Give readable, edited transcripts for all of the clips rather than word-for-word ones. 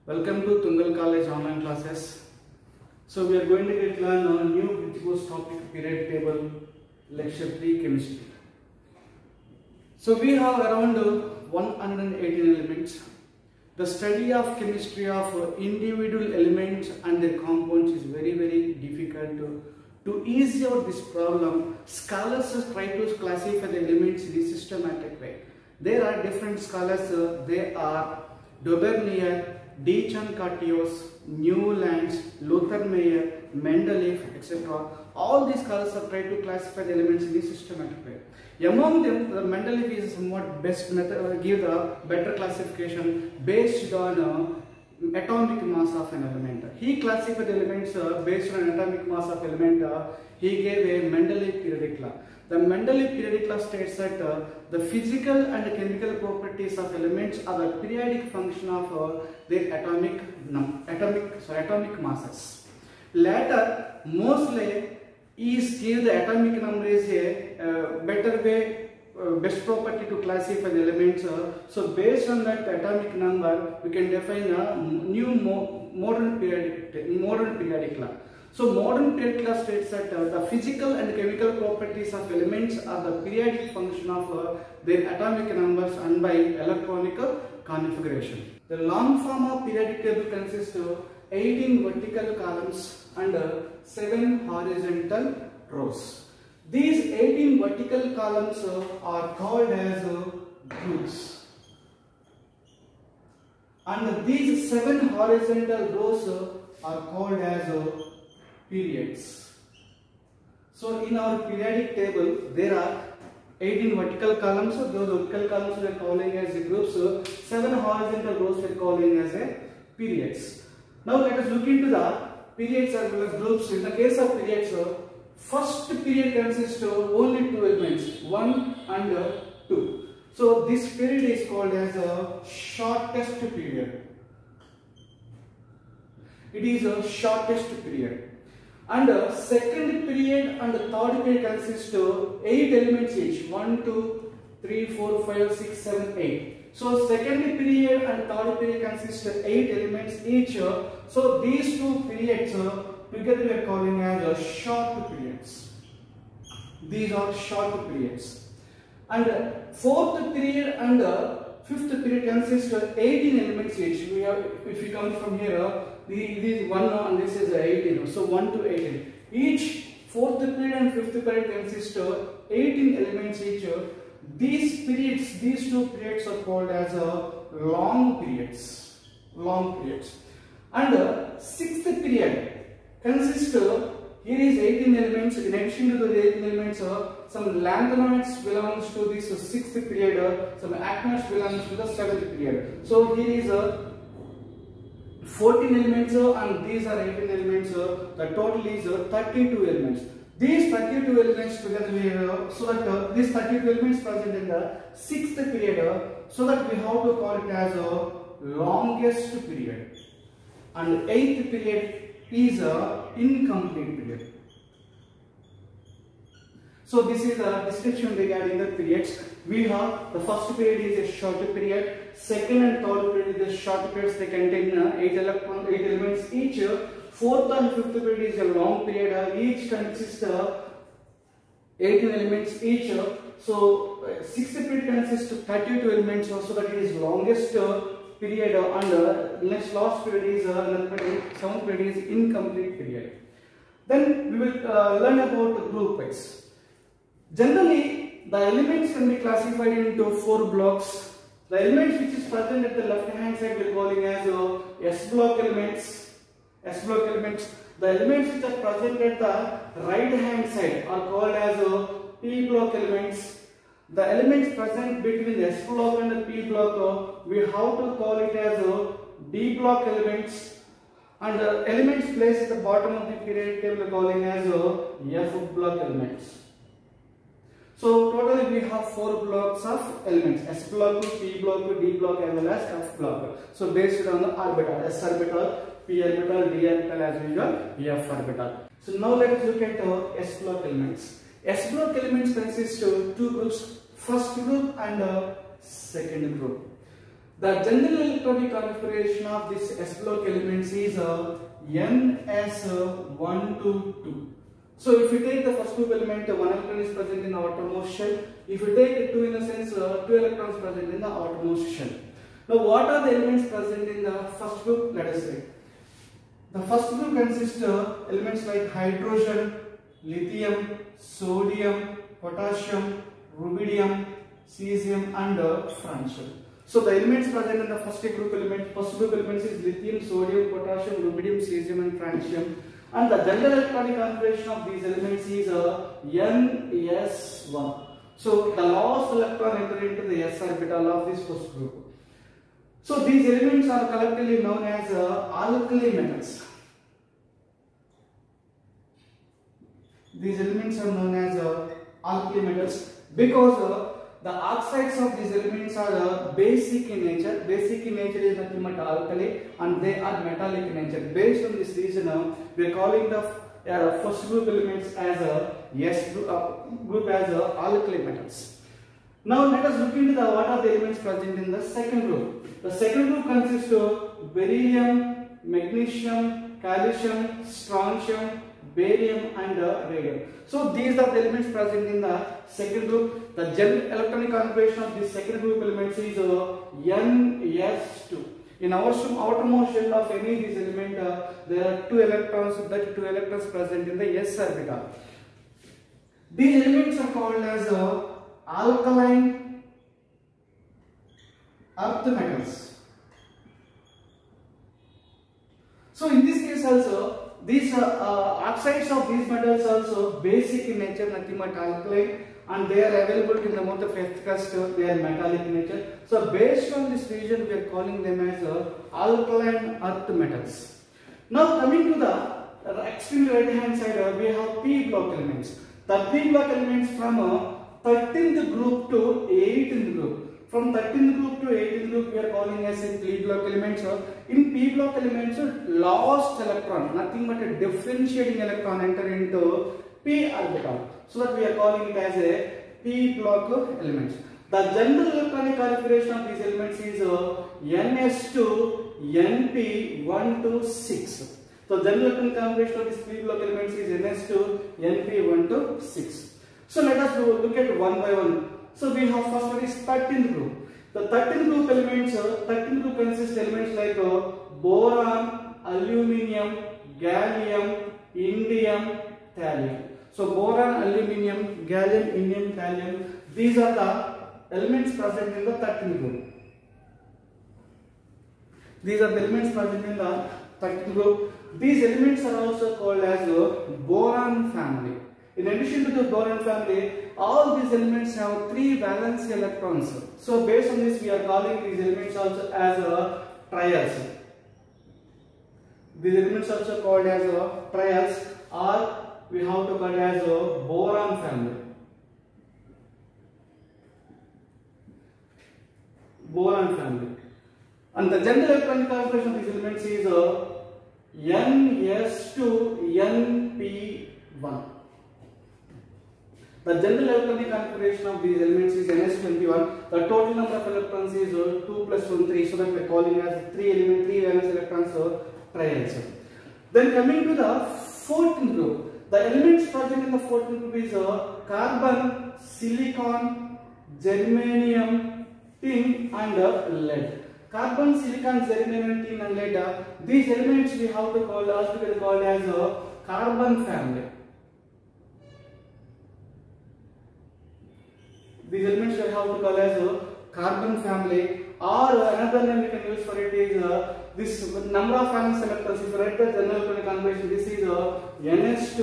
Welcome to Tungal College online classes. So we are going to learn a new Bridge course topic, period table, lecture 3 chemistry. So we have around 118 elements. The study of chemistry of individual elements and their compounds is very difficult. To ease out this problem, scholars try to classify the elements in a systematic way. There are different scholars. They are Daubernier, De Chantios, Newlands, Lothar Meyer, Mendeleev, etc. All these scholars have tried to classify the elements in a systematic way. Among them, the Mendeleev is somewhat best method, give the better classification based on atomic mass of an element. He classified the elements based on atomic mass of element. He gave a Mendeleev periodic law. The Mendeleev periodic law states that the physical and chemical properties of elements are the periodic function of their atomic masses. Later, Moseley is give the atomic number is a better way, best property to classify the elements. So based on that atomic number, we can define a new modern periodic law. So modern periodic law states that the physical and chemical properties of elements are the periodic function of their atomic numbers and by electronic configuration. The long form of periodic table consists of 18 vertical columns and 7 horizontal rows. These 18 vertical columns are called as groups, and these 7 horizontal rows are called as periods. So in our periodic table there are 18 vertical columns. So those vertical columns we are calling as groups. 7 horizontal rows we are calling as periods. Now let us look into the periods as well as groups. In the case of periods, first period consists of only 2 elements, 1 and 2. So this period is called as a shortest period. It is a shortest period. And second period and third period consist of 8 elements each. 1, 2, 3, 4, 5, 6, 7, 8. So second period and third period consist of 8 elements each. So these two periods together we are calling as short periods. These are short periods. And fourth period and fifth period consist of 18 elements each. We have, if you come from here, this is 1 and this is 18. So 1 to 18. Each fourth period and fifth period consist of 18 elements each. These periods, these two periods are called as long periods. Long periods. And sixth period consists of, here is 18 elements. In addition to the 18 elements, some lanthanoids belongs to this sixth period, some actinides belongs to the seventh period. So here is 14 elements and these are 18 elements. The total is 32 elements. These 32 elements together we have, so that these 32 elements present in the sixth period, so that we have to call it as a longest period. And eighth period is a incomplete period. So this is a description regarding the periods. We have the first period is a short period, second and third period is a short periods. They contain 8 elements each. Fourth and fifth period is a long period. Each consists of 18 elements each. So sixth period consists of 32 elements, so that it is longest period, and next last period is seventh period is incomplete period. Then we will learn about group wise. Generally, the elements can be classified into 4 blocks. The elements which is present at the left hand side we are calling as S block elements. S block elements. The elements which are present at the right hand side are called as P block elements. The elements present between S block and the P block, we have to call it as D block elements. And the elements placed at the bottom of the periodic table we are calling as F block elements. So totally we have 4 blocks of elements: S block, P block, D block as well as F block. So based on the orbital, S orbital, P orbital, D orbital as usual, F orbital. So now let us look at S block elements. S block elements consist of 2 groups, first group and second group. The general electronic configuration of this s block elements is ns1 to 2. So if you take the first group element, 1 electron is present in the outermost shell. If you take 2 in the sense, 2 electrons present in the outermost shell. Now what are the elements present in the first group? Let us say. The first group consists of elements like hydrogen, lithium, sodium, potassium, rubidium, cesium and francium. So the elements present in the first group elements is lithium, sodium, potassium, rubidium, cesium and francium. And the general electronic configuration of these elements is ns1. So the last electron entered into the s orbital of this first group. So these elements are collectively known as alkali metals. These elements are known as alkali metals because the oxides of these elements are basic in nature. Basic in nature is nothing but alkali, and they are metallic in nature. Based on this reason, we are calling the first group elements as group as alkali metals. Now let us look into what are the elements present in the second group. The second group consists of beryllium, magnesium, calcium, strontium, barium and radium. So these are the elements present in the second group. The general electronic configuration of this second group elements is ns2. In our outermost shell of any of these elements, there are 2 electrons. That 2 electrons present in the s orbital. These elements are called as alkaline earth metals. So in this case also, these oxides of these metals also basic in nature, nothing but alkaline, and they are available in the month of earth crust. They are metallic in nature. So based on this reason, we are calling them as alkaline earth metals. Now coming to the extreme right hand side, we have p block elements. The p block elements from 13th group to 18th group. From 13th group to 18th group, we are calling as a p block elements. In p block elements, last electron, nothing but a differentiating electron enter into p orbital. So that we are calling it as a p block elements. The general electronic configuration of these elements is ns2 np1 to 6. So general electronic configuration of these p block elements is ns2 np1 to 6. So let us look at one by one. So we have first one is 13th group. The 13th group elements, 13th group consists elements like boron, aluminium, gallium, indium, thallium. So boron, aluminium, gallium, indium, thallium. These are the elements present in the 13th group. These are the elements present in the 13th group. These elements are also called as boron family. In addition to the boron family, all these elements have 3 valence electrons. So based on this, we are calling these elements also as triads. These elements also called as triads, or we have to call it as boron family. Boron family. And the general electronic configuration of these elements is ns2 np1. The general electronic configuration of these elements is ns21. The total number of electrons is 2 plus 1 3. So that we are calling as 3 valence electrons triads. Then coming to the 14th group. The elements present in the 14th group is carbon, silicon, germanium, tin and lead. Carbon, silicon, germanium, tin and lead. These elements we have to call as carbon family. These elements we have to call as carbon family, or another name we can use for it is this number of valence electrons. If you write the general electronic configuration, this is ns2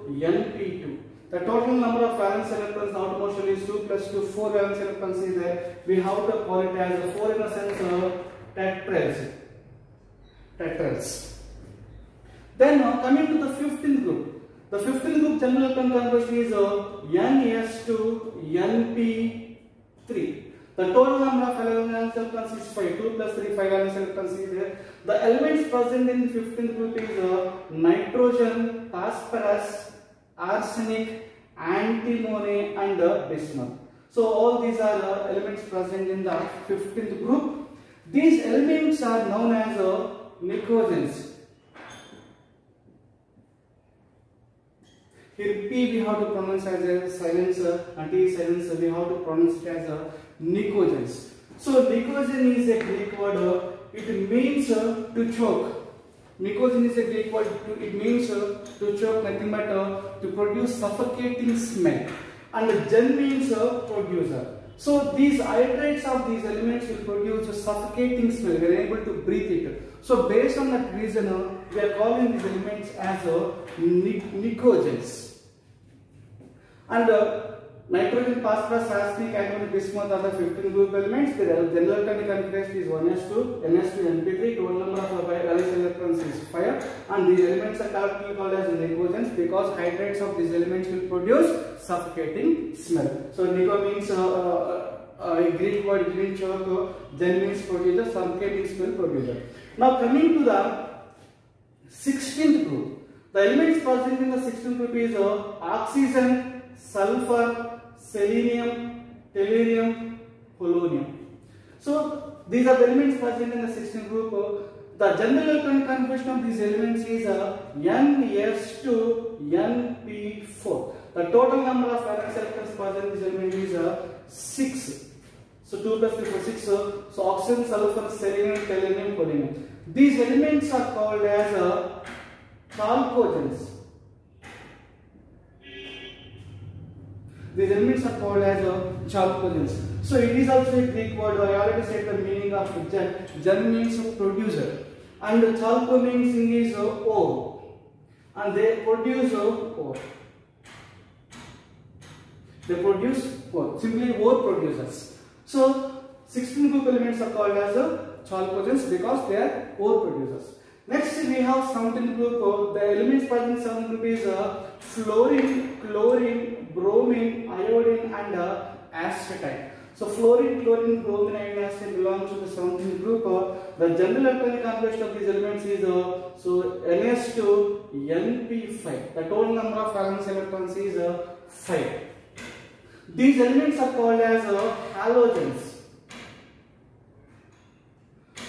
np2. The total number of valence electrons outermost shell is 2 plus 2, 4 valence electrons is there. We have to call it as 4 in the sense tetrads. Then coming to the 15th group. The 15th group general electronic configuration is ns2 np3. The total number of valence electrons is 5. 2 plus 3, 5 valence electrons is there. The elements present in the 15th group is nitrogen, phosphorus, arsenic, antimony and bismuth. So all these are elements present in the 15th group. These elements are known as nicogens. Here P we have to pronounce as a silencer and T silencer we have to pronounce it as a nicogens. So nicogen is a Greek word. It means to choke. Nicogen is a Greek word. It means to choke, nothing but to produce suffocating smell. And gen means producer. So these hydrates of these elements will produce a suffocating smell. We are able to breathe it. So based on that reason, we are calling these elements as nicogens. And nitrogen, phosphorus, arsenic, antimony, bismuth are the 15 group elements. The general atomic configuration is 1s2, ns2, np3. Total number of valence electrons is 5. And these elements are called as nicogens because hydrates of these elements will produce suffocating smell. So nico means a Greek word which means choke, gen means producer, suffocating smell producer. Now coming to the 16th group. The elements present in the 16th group is oxygen, sulfur, selenium, tellurium, polonium. So these are the elements present in the 16th group. The general electronic configuration of these elements is ns2 np4. The total number of valence electrons present in this element is 6. So 2 plus 3 4 6. So oxygen, sulfur, selenium, tellurium, polonium. These elements are called as chalcogens. These elements are called as chalcogens. So it is also a Greek word. I already said the meaning of gen. Gen means producer, and chalco means is ore, and they produce ore. They produce ore. Simply ore producers. So 16 group elements are called as chalcogens because they are ore producers. Next we have 17th group. The elements present in 17th group is fluorine, chlorine, bromine, iodine and astatine. So fluorine, chlorine, bromine, iodine, astatine belongs to the 17th group. The general atomic configuration of these elements is so ns2 np5. The total number of valence electrons is 5. These elements are called as halogens.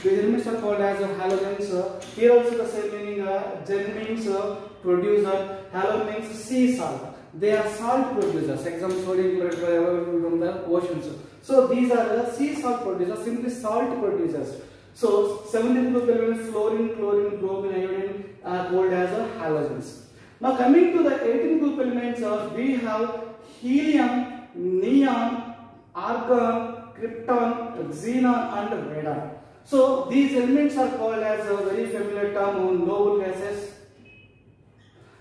These elements are called as halogens. Here also the same meaning. Gen means producer. Halo means sea salt. They are salt producers. Example, sodium chloride available from the oceans. So these are the sea salt producers, simply salt producers. So 17 group elements, fluorine, chlorine, bromine, iodine are called as halogens. Now coming to the 18 group elements, we have helium, neon, argon, krypton, xenon and radon. So these elements are called as a very familiar term, noble gases.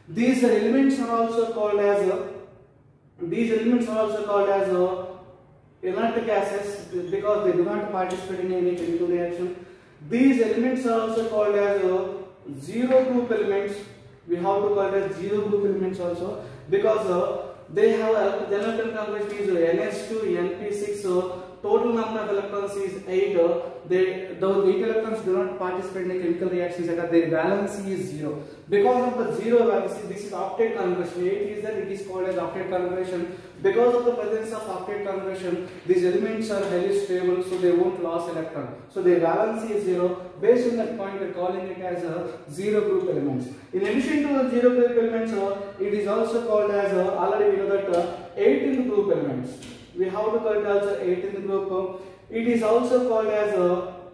These elements are also called as inert gases because they do not participate in any chemical reaction. These elements are also called as zero group elements. We have to call it as zero group elements also because they have a general configuration is ns2 np6. So total number of electrons is 8. Those 8 electrons do not participate in chemical reactions, their valency is 0. Because of the 0 valency, this is octet configuration. 8 is that it is called as octet configuration. Because of the presence of octet configuration, these elements are highly stable, so they won't lose electron. So their valency is 0. Based on that point, we are calling it as zero group elements. In addition to the zero group elements, it is also called as already we know that 18th group elements. We have to call it also 18th group. It is also called as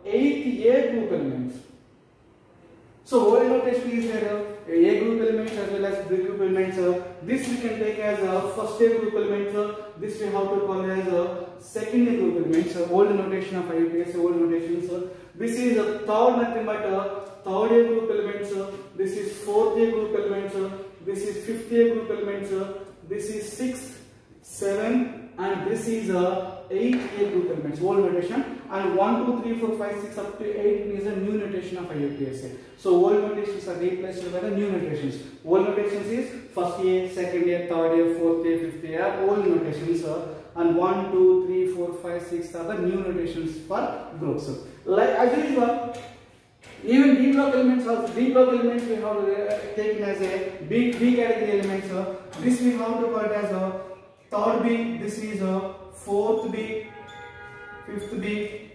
8A group elements. So old notation is there A group elements as well as B group elements. This we can take as first A group elements. This we have to call as second A group elements. Old notation of IUPAC, old notations. This is third nothing but third A group elements. This is fourth A group elements. This is fifth A group elements. This is sixth, seventh, and this is 8A group elements, old notation, and 1, 2, 3, 4, 5, 6 up to 8 is a new notation of IUPAC. So old notations are replaced by the new notations. Old notations is first A, second A, third A, fourth A, fifth A are old notations, and 1, 2, 3, 4, 5, 6 are the new notations for groups. Like as usual, even D block elements also, D block elements we have taken as a B category elements. This we have to call it as a third B, this is a fourth B, fifth B,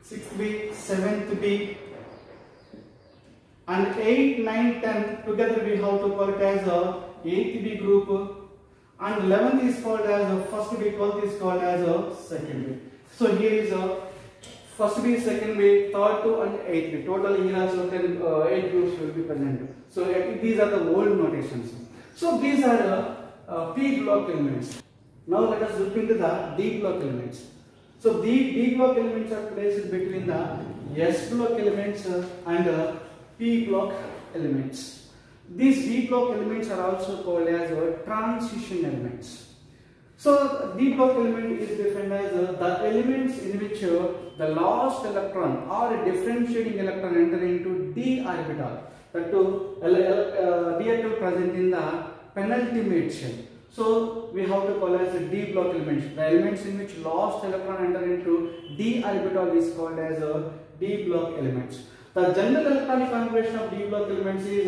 6th B, 7th B, and 8, 9, 10 together we have to call it as a 8th B group, and 11th is called as a first B, 12th is called as a second B. So here is a first B, second B, third 2 and 8th B. Total here also 8 groups will be present. So these are the old notations. So these are the P block elements. Now let us look into the D block elements. So the D block elements are placed between the S block elements and P block elements. These D block elements are also called as transition elements. So D block element is defined as the elements in which the last electron or a differentiating electron enter into d orbital. That too, d orbital present in the penultimate shell. So we have to call as the D block elements. The elements in which last electron enter into d orbital is called as D block elements. The general electronic configuration of D block elements is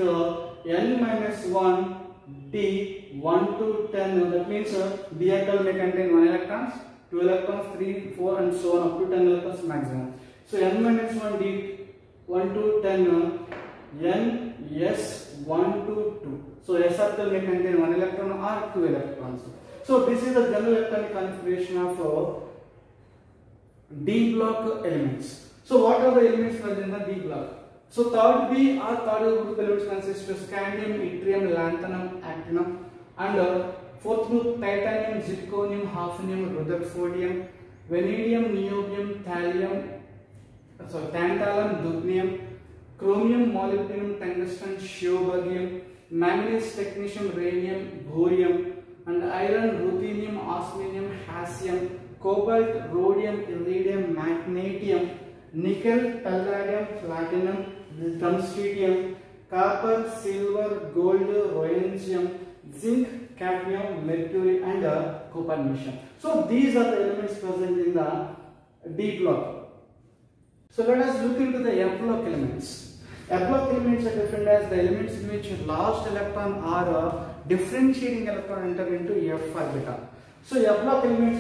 n-1 d 1 to 10. That means d orbital may contain 1 electrons, 2 electrons, 3, 4 and so on up to 10 electrons maximum. So n-1 d 1 to 10 n s 1 to 2. So s orbital may contain 1 electron or 2 electrons. So this is the general electronic configuration of D block elements. So what are the elements present in the D block? So third B or third group elements consist of scandium, yttrium, lanthanum, actinium, and fourth group titanium, zirconium, hafnium, rutherfordium, vanadium, niobium, tantalum, dubnium, chromium, molybdenum, tungsten, sjobergium, manganese, technetium, rhenium, borium, and iron, ruthenium, osmium, hassium, cobalt, rhodium, iridium, magnesium, nickel, palladium, platinum, tungsten, copper, silver, gold, rhodium, zinc, cadmium, mercury, and copernicium. So these are the elements present in the D block. So let us look into the F block elements. F block elements are defined as the elements in which last electron or differentiating electron enter into F orbital. So F block elements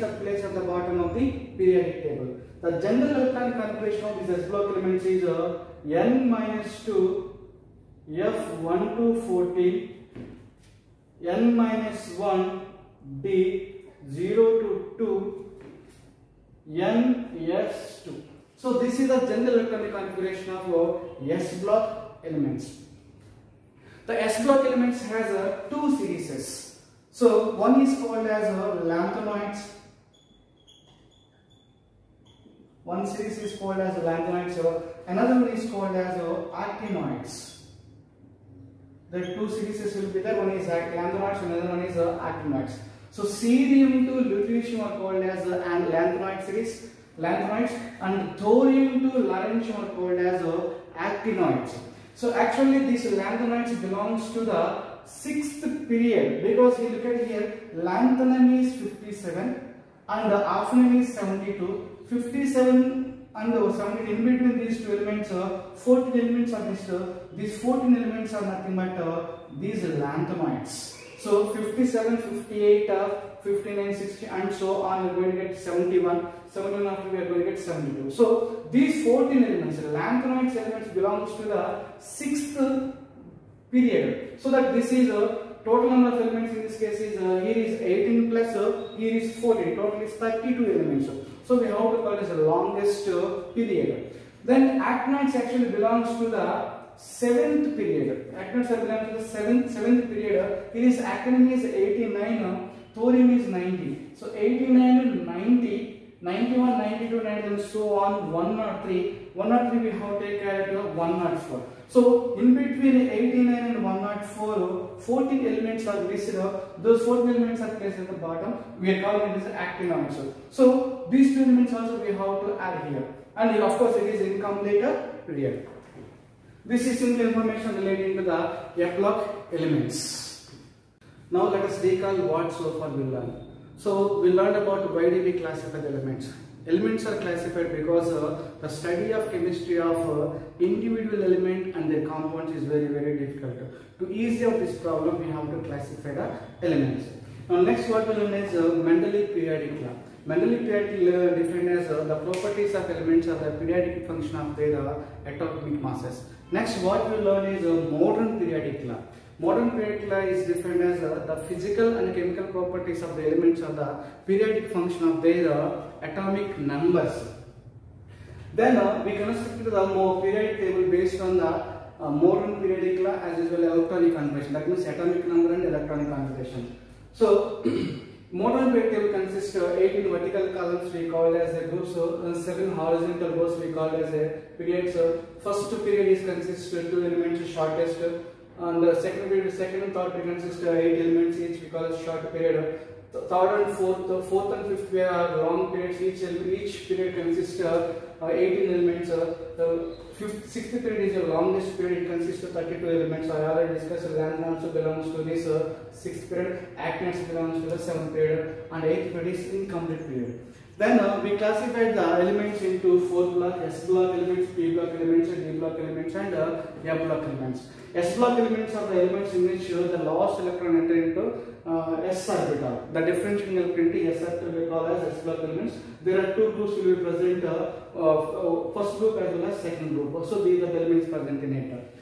are placed at the bottom of the periodic table. The general electronic configuration of these S block elements is n-2 F1 to 14, n-1 D 0 to 2, n-S2. So this is the general electronic configuration of S block elements. The S block elements has two series. So one is called as lanthanoids. One series is called as lanthanoids. Another one is called as actinoids. The two series will be there. One is lanthanoids, another one is actinoids. So cerium to lutetium are called as lanthanoid series, lanthanoids, and thorium to lawrencium are called as actinoids. So actually these lanthanoids belongs to the 6th period, because you look at here, lanthanum is 57 and hafnium is 72. 57 and 70, in between these two elements, 14 elements are listed. These 14 elements are nothing but these lanthanoids. So 57, 58, 59, 60 and so on, we are going to get 71. 71 after we are going to get 72. So these 14 elements, lanthanoids elements belongs to the 6th period. So that this is a total number of elements in this case is here is 18 plus here is 14. Total is 32 elements. So we have to call it as the longest period. Then actinoids actually belongs to the 7th period. Actinoids belong to the 7th period. Here is actinium is 89, thorium is 90. So 89, 90, 91, 92, 90 and so on 103. 103 we have to take care of 104. So in between 89 and 104, 14 elements are listed. Those 14 elements are placed at the bottom. We are calling it as actinoids. So these two elements also we have to add here. And of course it is incomplete period. This is simple information relating to the F block elements. Now let us recall what so far we learned. So we learned about why do we classify the elements. Elements are classified because the study of chemistry of individual element and their compounds is very difficult. To ease out this problem, we have to classify the elements. Now next what we learn is Mendeleev periodic law. Mendeleev periodic defined as the properties of elements of the periodic function of their atomic masses. Next, what we learn is modern periodic law. Modern periodic law is defined as the physical and chemical properties of the elements of the periodic function of their atomic numbers. Then we constructed the periodic table based on the modern periodic law as well as electronic configuration. That means atomic number and electronic configuration. So modern periodic table consists of 18 vertical columns we call as a groups, 7 horizontal rows we call as a periods. First period is consists of 2 elements, shortest, and the second period, second and third period consists of 8 elements each we call as short period. Third and fourth and fifth period are long periods. Each period consists of 18 elements. The sixth period is the longest period. It consists of 32 elements. I already discussed. Lanthanum also belongs to this sixth period. Actinides belongs to the seventh period, and eighth period is incomplete period. Then we classified the elements into 4 blocks: S block elements, P block elements, D block elements, and F block elements. S block elements are the elements in which the last electron enter into S orbital. The differentiating electron into S orbital we call as S block elements. There are 2 groups will be present, first group as well as second group. So these are the elements present in it.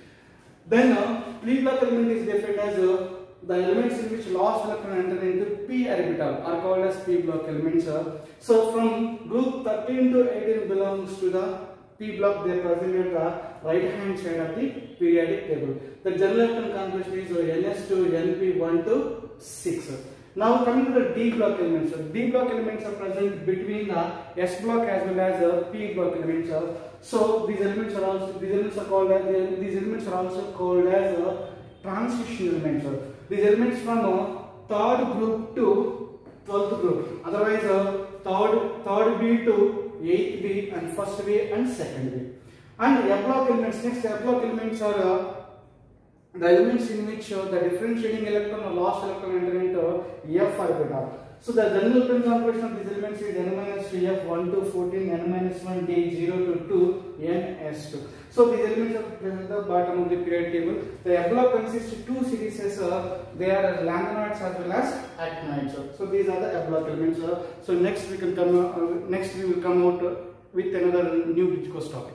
Then P block element is defined as the elements in which last electron enter into P orbital are called as P block elements. So from group 13 to 18 belongs to the P block. They are present at the right hand side of the periodic table. The general electron configuration is Ns to Np 1 to 6. Now coming to the D block elements. D block elements are present between the S block as well as the P block elements. So these elements are also called as transition elements. These elements from third group to 12th group. Otherwise, third B to 8th B and first B and second B. And F block elements. Next, F block elements are the elements in which the differentiating electron or last electron enter into F orbital. So the general electron configuration of these elements is N minus 2F 1 to 14, N minus 1 D 0 to 2, Ns2. So these elements are present at the bottom of the periodic table. The F block consists of 2 series. They are lanthanoids as well as actinides. So these are the F block elements. So next we will come out with another new Bridge course topic.